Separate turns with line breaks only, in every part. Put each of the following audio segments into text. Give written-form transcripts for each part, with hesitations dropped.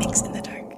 Mix in the Dark.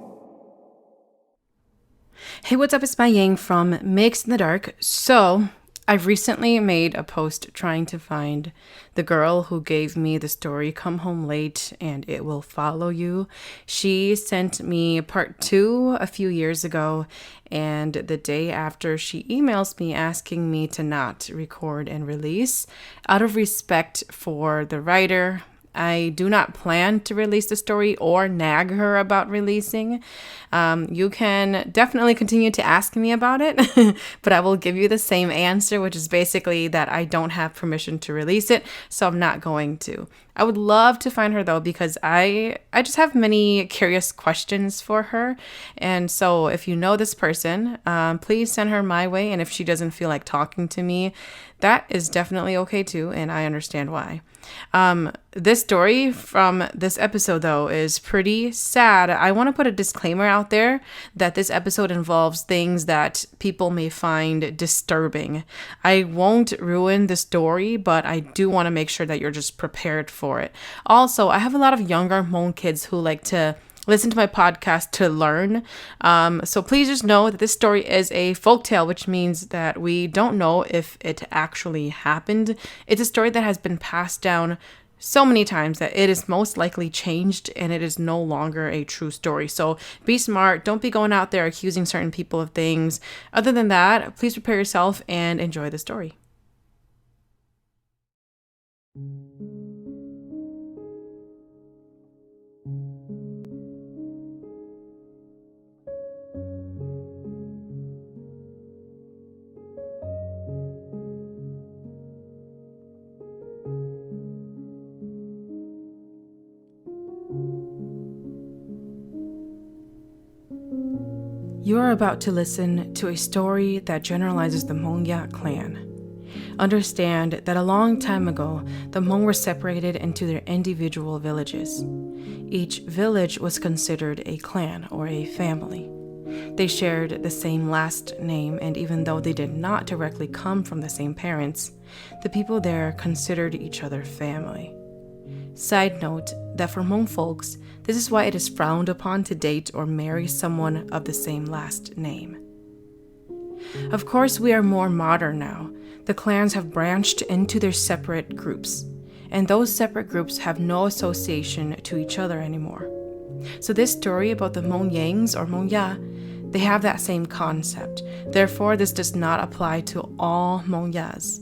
Hey, what's up? It's MaiYang from Mix in the Dark. So, I've recently made a post trying to find the girl who gave me the story Come Home Late and It Will Follow You. She sent me part 2 a few years ago, and the day after she emails me asking me to not record and release. Out of respect for the writer, I do not plan to release the story or nag her about releasing. You can definitely continue to ask me about it, but I will give you the same answer, which is basically that I don't have permission to release it, so I'm not going to. I would love to find her though, because I just have many curious questions for her. And so if you know this person, please send her my way. And if she doesn't feel like talking to me, that is definitely okay too. And I understand why. This story from this episode though is pretty sad. I want to put a disclaimer out there that this episode involves things that people may find disturbing. I won't ruin the story, but I do want to make sure that you're just prepared for it. Also, I have a lot of younger Hmong kids who like to listen to my podcast to learn. So please just know that this story is a folktale, which means that we don't know if it actually happened. It's a story that has been passed down so many times that it is most likely changed and it is no longer a true story. So be smart. Don't be going out there accusing certain people of things. Other than that, please prepare yourself and enjoy the story. You are about to listen to a story that generalizes the Hmong clan. Understand that a long time ago, the Hmong were separated into their individual villages. Each village was considered a clan or a family. They shared the same last name, and even though they did not directly come from the same parents, the people there considered each other family. Side note that for Hmong folks, this is why it is frowned upon to date or marry someone of the same last name. Of course, we are more modern now. The clans have branched into their separate groups, and those separate groups have no association to each other anymore. So this story about the MaiYangs or Hmong, they have that same concept. Therefore, this does not apply to all Hmongyas.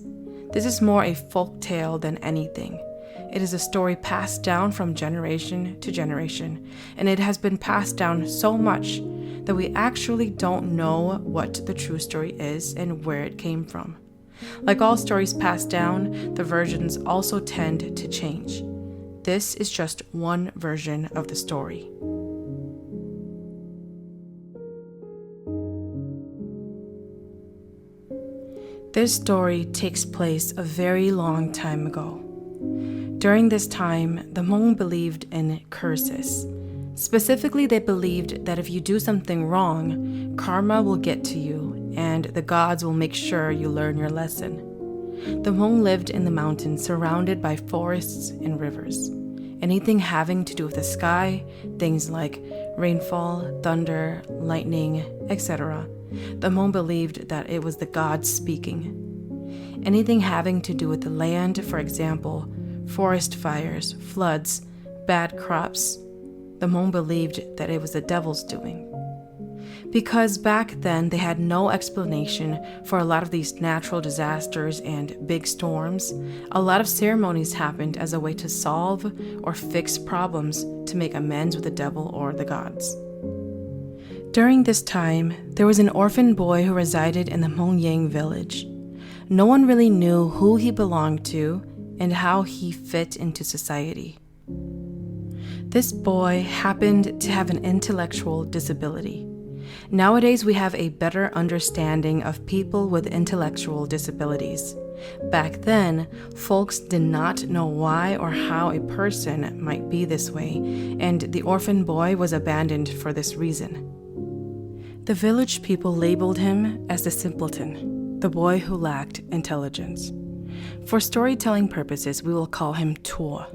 This is more a folk tale than anything. It is a story passed down from generation to generation, and it has been passed down so much that we actually don't know what the true story is and where it came from. Like all stories passed down, the versions also tend to change. This is just one version of the story. This story takes place a very long time ago. During this time, the Hmong believed in curses. Specifically, they believed that if you do something wrong, karma will get to you, and the gods will make sure you learn your lesson. The Hmong lived in the mountains surrounded by forests and rivers. Anything having to do with the sky, things like rainfall, thunder, lightning, etc., the Hmong believed that it was the gods speaking. Anything having to do with the land, for example, forest fires, floods, bad crops, the Hmong believed that it was the devil's doing. Because back then they had no explanation for a lot of these natural disasters and big storms, a lot of ceremonies happened as a way to solve or fix problems to make amends with the devil or the gods. During this time, there was an orphan boy who resided in the MaiYang village. No one really knew who he belonged to and how he fit into society. This boy happened to have an intellectual disability. Nowadays, we have a better understanding of people with intellectual disabilities. Back then, folks did not know why or how a person might be this way, and the orphan boy was abandoned for this reason. The village people labeled him as the simpleton, the boy who lacked intelligence. For storytelling purposes, we will call him Tua.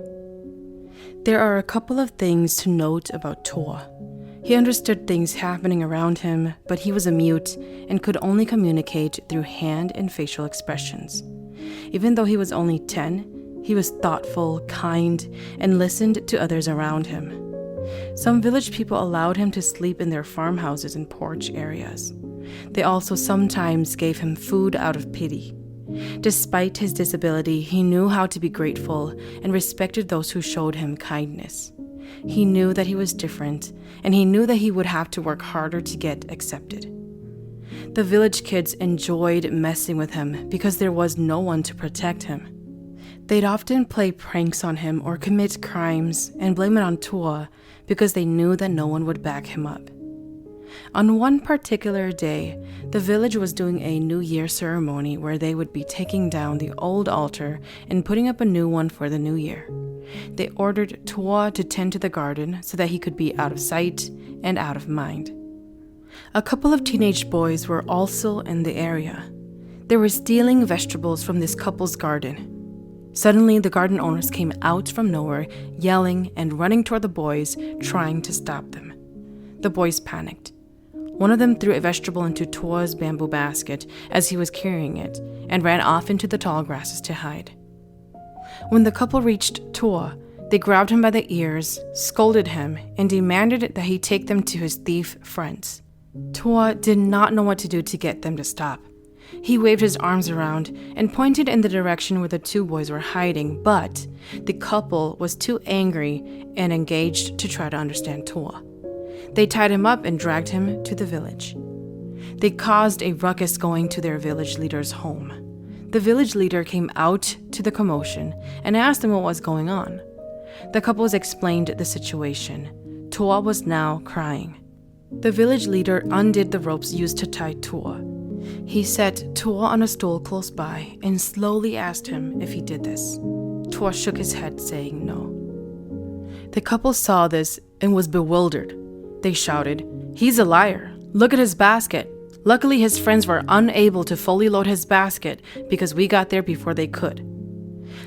There are a couple of things to note about Tua. He understood things happening around him, but he was a mute and could only communicate through hand and facial expressions. Even though he was only 10, he was thoughtful, kind, and listened to others around him. Some village people allowed him to sleep in their farmhouses and porch areas. They also sometimes gave him food out of pity. Despite his disability, he knew how to be grateful and respected those who showed him kindness. He knew that he was different, and he knew that he would have to work harder to get accepted. The village kids enjoyed messing with him because there was no one to protect him. They'd often play pranks on him or commit crimes and blame it on Tua because they knew that no one would back him up. On one particular day, the village was doing a New Year ceremony where they would be taking down the old altar and putting up a new one for the new year. They ordered Tua to tend to the garden so that he could be out of sight and out of mind. A couple of teenage boys were also in the area. They were stealing vegetables from this couple's garden. Suddenly, the garden owners came out from nowhere, yelling and running toward the boys, trying to stop them. The boys panicked. One of them threw a vegetable into Tua's bamboo basket as he was carrying it and ran off into the tall grasses to hide. When the couple reached Tua, they grabbed him by the ears, scolded him, and demanded that he take them to his thief friends. Tua did not know what to do to get them to stop. He waved his arms around and pointed in the direction where the two boys were hiding, but the couple was too angry and engaged to try to understand Tua. They tied him up and dragged him to the village. They caused a ruckus going to their village leader's home. The village leader came out to the commotion and asked them what was going on. The couples explained the situation. Tua was now crying. The village leader undid the ropes used to tie Tua. He set Tua on a stool close by and slowly asked him if he did this. Tua shook his head, saying no. The couple saw this and was bewildered. They shouted, "He's a liar. Look at his basket." Luckily, his friends were unable to fully load his basket because we got there before they could.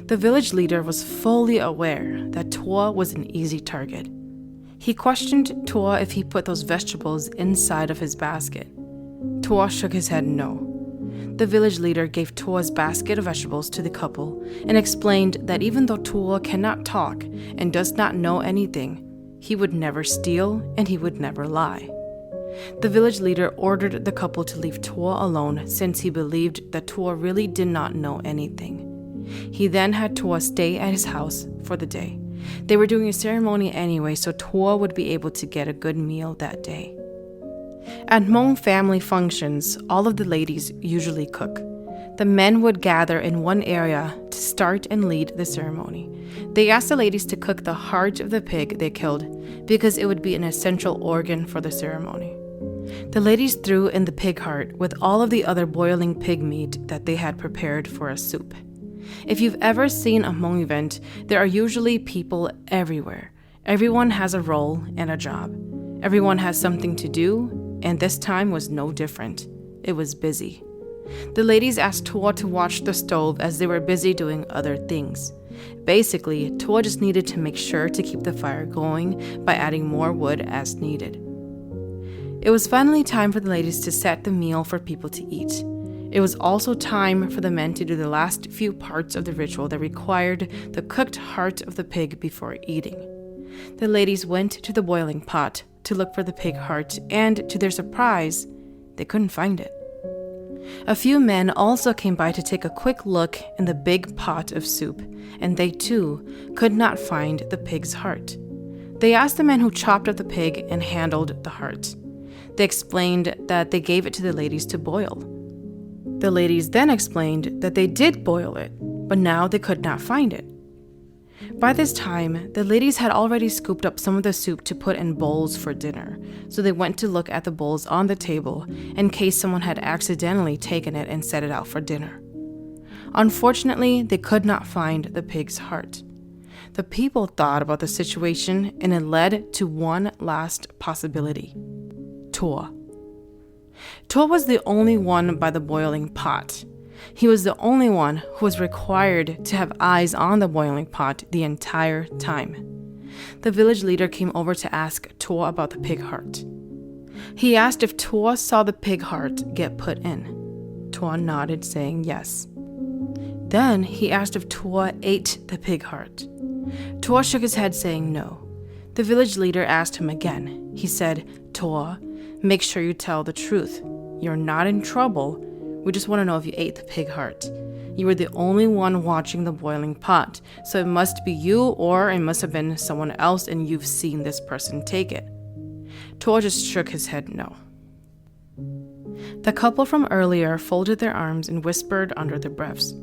The village leader was fully aware that Tua was an easy target. He questioned Tua if he put those vegetables inside of his basket. Tua shook his head no. The village leader gave Tua's basket of vegetables to the couple and explained that even though Tua cannot talk and does not know anything, he would never steal and he would never lie. The village leader ordered the couple to leave Tua alone since he believed that Tua really did not know anything. He then had Tua stay at his house for the day. They were doing a ceremony anyway, so Tua would be able to get a good meal that day. At Hmong family functions, all of the ladies usually cook. The men would gather in one area to start and lead the ceremony. They asked the ladies to cook the heart of the pig they killed because it would be an essential organ for the ceremony. The ladies threw in the pig heart with all of the other boiling pig meat that they had prepared for a soup. If you've ever seen a Hmong event, there are usually people everywhere. Everyone has a role and a job. Everyone has something to do, and this time was no different. It was busy. The ladies asked Tua to watch the stove as they were busy doing other things. Basically, Tua just needed to make sure to keep the fire going by adding more wood as needed. It was finally time for the ladies to set the meal for people to eat. It was also time for the men to do the last few parts of the ritual that required the cooked heart of the pig before eating. The ladies went to the boiling pot to look for the pig heart, and to their surprise, they couldn't find it. A few men also came by to take a quick look in the big pot of soup, and they too could not find the pig's heart. They asked the men who chopped up the pig and handled the heart. They explained that they gave it to the ladies to boil. The ladies then explained that they did boil it, but now they could not find it. By this time, the ladies had already scooped up some of the soup to put in bowls for dinner, so they went to look at the bowls on the table in case someone had accidentally taken it and set it out for dinner. Unfortunately, they could not find the pig's heart. The people thought about the situation, and it led to one last possibility: Tua. Tua was the only one by the boiling pot. He was the only one who was required to have eyes on the boiling pot the entire time. the village leader came over to ask Tua about the pig heart. He asked if Tua saw the pig heart get put in. Tua nodded, saying yes. Then he asked if Tua ate the pig heart. Tua shook his head, saying no. The village leader asked him again. He said, Tua, make sure you tell the truth. You're not in trouble. We just want to know if you ate the pig heart. You were the only one watching the boiling pot, so it must be you or it must have been someone else and you've seen this person take it. Tua just shook his head no. The couple from earlier folded their arms and whispered under their breaths.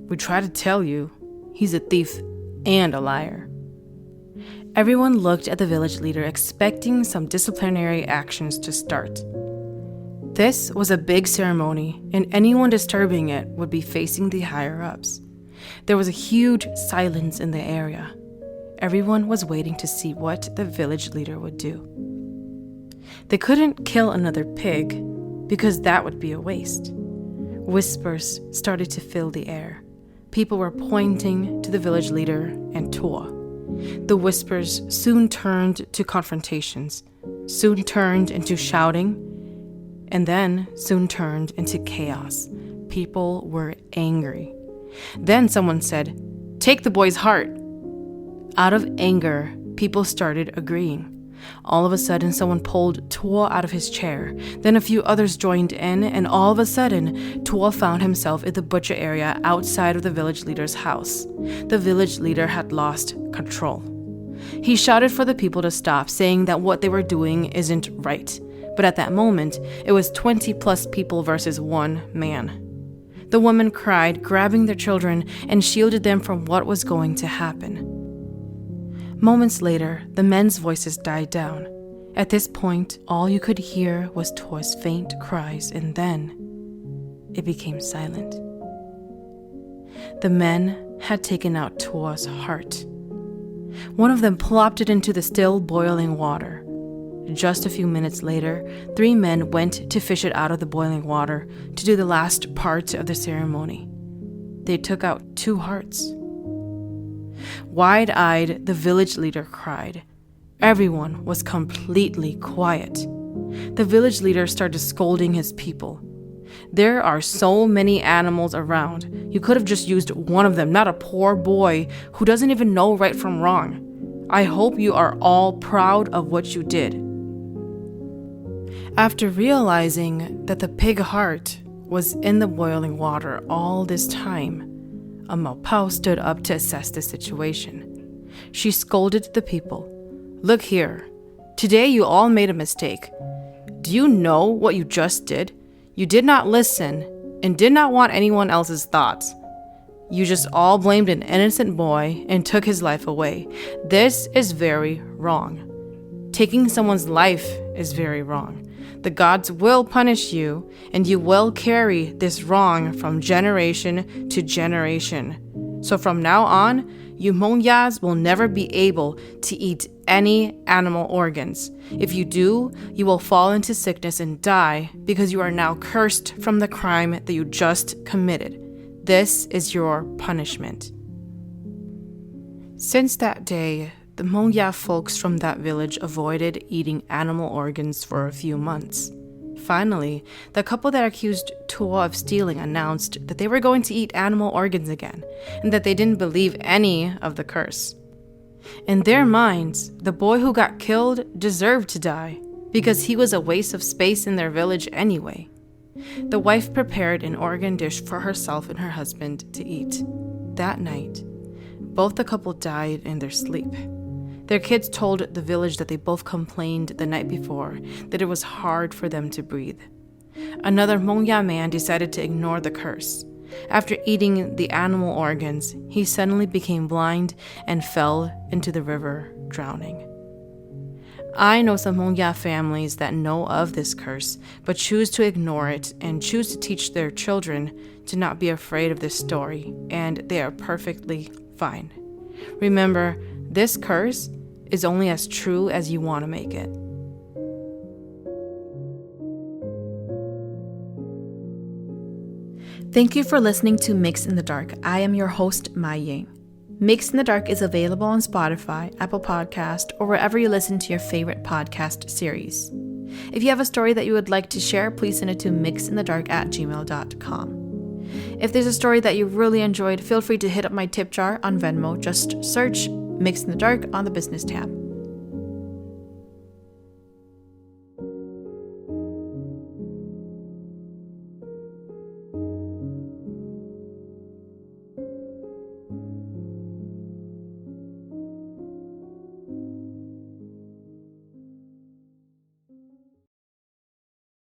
We try to tell you, he's a thief and a liar. Everyone looked at the village leader expecting some disciplinary actions to start. This was a big ceremony, and anyone disturbing it would be facing the higher-ups. There was a huge silence in the area. Everyone was waiting to see what the village leader would do. They couldn't kill another pig, because that would be a waste. Whispers started to fill the air. People were pointing to the village leader and Tua. The whispers soon turned to confrontations, soon turned into shouting, and then soon turned into chaos. People were angry. Then someone said, "Take the boy's heart." Out of anger, people started agreeing. All of a sudden, someone pulled Tua out of his chair. Then a few others joined in, and all of a sudden, Tua found himself in the butcher area outside of the village leader's house. The village leader had lost control. He shouted for the people to stop, saying that what they were doing isn't right. But at that moment, it was 20 plus people versus one man. The women cried, grabbing their children, and shielded them from what was going to happen. Moments later, the men's voices died down. At this point, all you could hear was Tua's faint cries, and then it became silent. The men had taken out Tua's heart. One of them plopped it into the still boiling water. Just a few minutes later, 3 men went to fish it out of the boiling water to do the last part of the ceremony. They took out 2 hearts. Wide-eyed, the village leader cried. Everyone was completely quiet. The village leader started scolding his people. There are so many animals around. You could have just used one of them, not a poor boy who doesn't even know right from wrong. I hope you are all proud of what you did. After realizing that the pig heart was in the boiling water all this time, a MVThao stood up to assess the situation. She scolded the people. Look here. Today you all made a mistake. Do you know what you just did? You did not listen and did not want anyone else's thoughts. You just all blamed an innocent boy and took his life away. This is very wrong. Taking someone's life is very wrong. The gods will punish you, and you will carry this wrong from generation to generation. So from now on, you Hmong will never be able to eat any animal organs. If you do, you will fall into sickness and die because you are now cursed from the crime that you just committed. This is your punishment. Since that day, the Hmong folks from that village avoided eating animal organs for a few months. Finally, the couple that accused Tua of stealing announced that they were going to eat animal organs again, and that they didn't believe any of the curse. In their minds, the boy who got killed deserved to die, because he was a waste of space in their village anyway. The wife prepared an organ dish for herself and her husband to eat. That night, both the couple died in their sleep. Their kids told the village that they both complained the night before that it was hard for them to breathe. Another Hmong man decided to ignore the curse. After eating the animal organs, he suddenly became blind and fell into the river, drowning. I know some Hmong families that know of this curse, but choose to ignore it and choose to teach their children to not be afraid of this story, and they are perfectly fine. Remember, this curse is only as true as you want to make it. Thank you for listening to Mix in the Dark. I am your host, MaiYang.
Mix in the Dark is available on Spotify, Apple Podcast, or wherever you listen to your favorite podcast series. If you have a story that you would like to share, please send it to myxinthedark@gmail.com. If there's a story that you really enjoyed, feel free to hit up my tip jar on Venmo. Just search Mix in the Dark on the business tab.